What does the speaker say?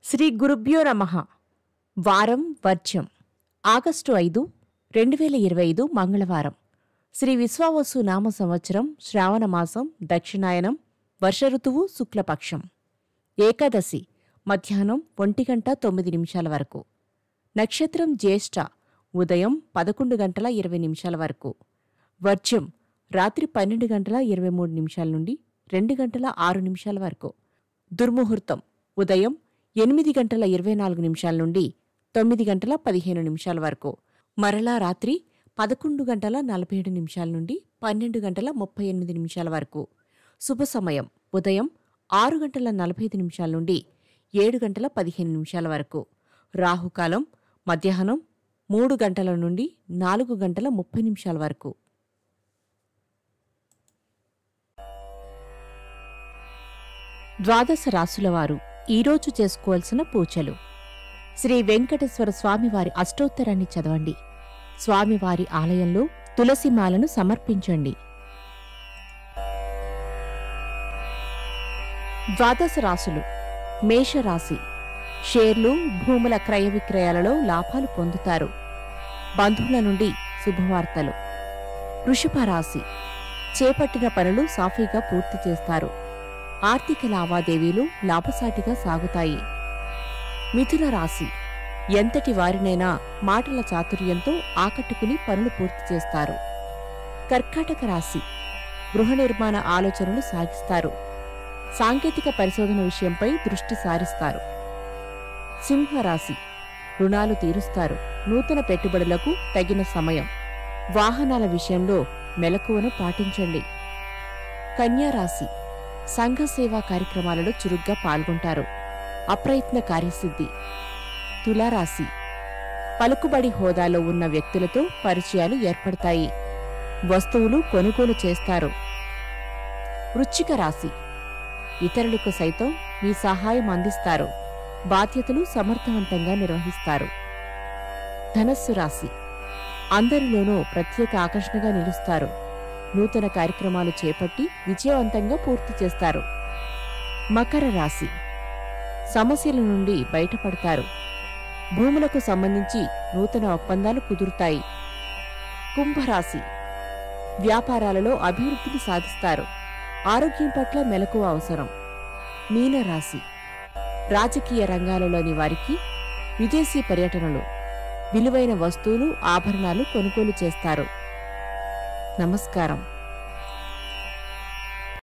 శ్రీ గురుభ్యో నమః. వారం వర్జ్యం. ఆగస్టు 5, 2025 మంగళవారం. శ్రీ విశ్వావసు నామ సంవత్సరం శ్రావణమాసం దక్షిణాయనం వర్ష ఋతువు శుక్లపక్షం. ఏకాదశి మధ్యాహ్నం 1:09 వరకు. నక్షత్రం జ్యేష్ఠ ఉదయం 11:20 వరకు. వర్జ్యం రాత్రి 12:23 నుండి 2:06 వరకు. దుర్ముహూర్తం ఉదయం 8:24 నుండి 9:15 వరకు. మరలా రాత్రి 11:47 నుండి 12:38 వరకు. శుభ సమయం ఉదయం 6:45 నుండి 7:15 వరకు. రాహుకాలం మధ్యాహ్నం 3 గంటల నుండి 4:30 వరకు. ద్వాదశ రాశులవారు ఈరోజు చేసుకోవాల్సిన పూజలు. శ్రీ వెంకటేశ్వర స్వామివారి అష్టోత్తరాన్ని చదవండి. స్వామివారి ఆలయంలో తులసిమాలను సమర్పించండి. ద్వాదశ రాశులు. మేషరాశి. షేర్లు, భూముల క్రయ విక్రయాలలో లాభాలు పొందుతారు. బంధువుల నుండి శుభవార్తలు. వృషభ రాశి. చేపట్టిన పనులు సాఫీగా పూర్తి చేస్తారు. ఆర్థిక లావాదేవీలు లాభసాటిగా సాగుతాయి. మిథున రాశి. ఎంతటి వారినైనా మాటల చాతుర్యంతో ఆకట్టుకుని పనులు పూర్తి చేస్తారు. కర్కాటక రాశి. గృహ నిర్మాణ ఆలోచనలు సాగిస్తారు. సాంకేతిక పరిశోధన విషయంపై దృష్టి సారిస్తారు. సింహరాశి. రుణాలు తీరుస్తారు. నూతన పెట్టుబడులకు తగిన సమయం. వాహనాల విషయంలో మెలకువను పాటించండి. కన్యారాశి. సంఘ సేవా కార్యక్రమాలలో చురుగ్గా పాల్గొంటారు. అప్రయత్న కార్యసిద్ధి. తులారాశి. పలుకుబడి హోదాలో ఉన్న వ్యక్తులతో పరిచయాలు ఏర్పడతాయి. వస్తువులు కొనుగోలు చేస్తారు. వృశ్చిక రాశి. ఇతరులకు సైతం మీ సహాయం అందిస్తారు. బాధ్యతలు సమర్థవంతంగా నిర్వహిస్తారు. ధనస్సు రాశి. అందరిలోనూ ప్రత్యేక ఆకర్షణగా నిలుస్తారు. నూతన కార్యక్రమాలు చేపట్టి విజయవంతంగా పూర్తి చేస్తారు. మకర రాశి. సమస్యల నుండి బయటపడతారు. భూములకు సంబంధించి నూతన ఒప్పందాలు కుదురుతాయి. కుంభరాశి. వ్యాపారాలలో అభివృద్ధిని సాధిస్తారు. ఆరోగ్యం పట్ల మెలకువ అవసరం. మీనరాశి. రాజకీయ రంగాలలోని వారికి విదేశీ పర్యటనలు. విలువైన వస్తువులు, ఆభరణాలు కొనుగోలు చేస్తారు. నమస్కారం.